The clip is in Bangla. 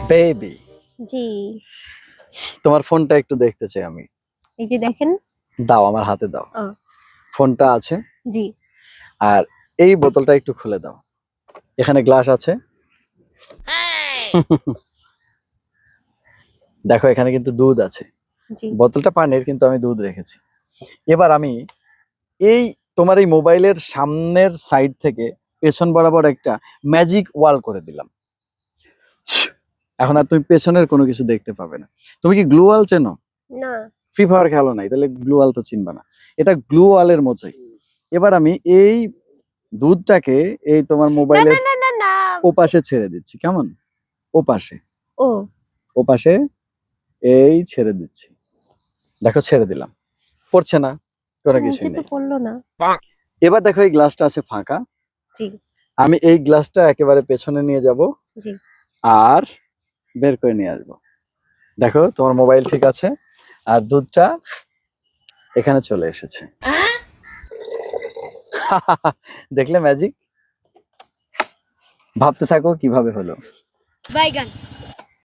বেবি, জি। তোমার ফোনটা একটু দেখতে চাই আমি। এই যে দেখেন। দাও, আমার হাতে দাও। ও ফোনটা আছে। জি। আর এই বোতলটা একটু খুলে দাও। এখানে গ্লাস আছে। দেখো, এখানে কিন্তু দুধ আছে। জি। বোতলটা পানির, কিন্তু আমি দুধ রেখেছি। এবার আমি এই তোমার এই মোবাইলের সামনের সাইড থেকে পেছন বরাবর একটা ম্যাজিক ওয়াল করে দিলাম। এখন আর তুমি পেছনের কোনো কিছু দেখতে পাবে না। তুমি কি গ্লু ওয়াল চেনো? না। ফ্রি ফায়ার খেলো নাই, তাহলে গ্লু ওয়াল তো চিনবা না। এটা গ্লু ওয়ালের মতোই। এবার আমি এই দুধটাকে এই তোমার না মোবাইলের না না না না। ওপাশে ছেড়ে দিচ্ছি। কেমন? ওপাশে, ও ওপাশে এই ছেড়ে দিচ্ছি। দেখো, ছেড়ে দিলাম। পড়ছে না, কোনো নিচে কিছুই তো নেই। পড়লো না। এবার দেখো, এই গ্লাসটা আছে ফাঁকা। জি। আমি এই গ্লাসটা একেবারে পেছনে নিয়ে যাব জি। আর বের করে নিয়ে আসবো। দেখো, তোমার মোবাইল ঠিক আছে, আর দুধটা এখানে চলে এসেছে। দেখলে ম্যাজিক? ভাবতে থাকো কিভাবে হলো। বাইগান।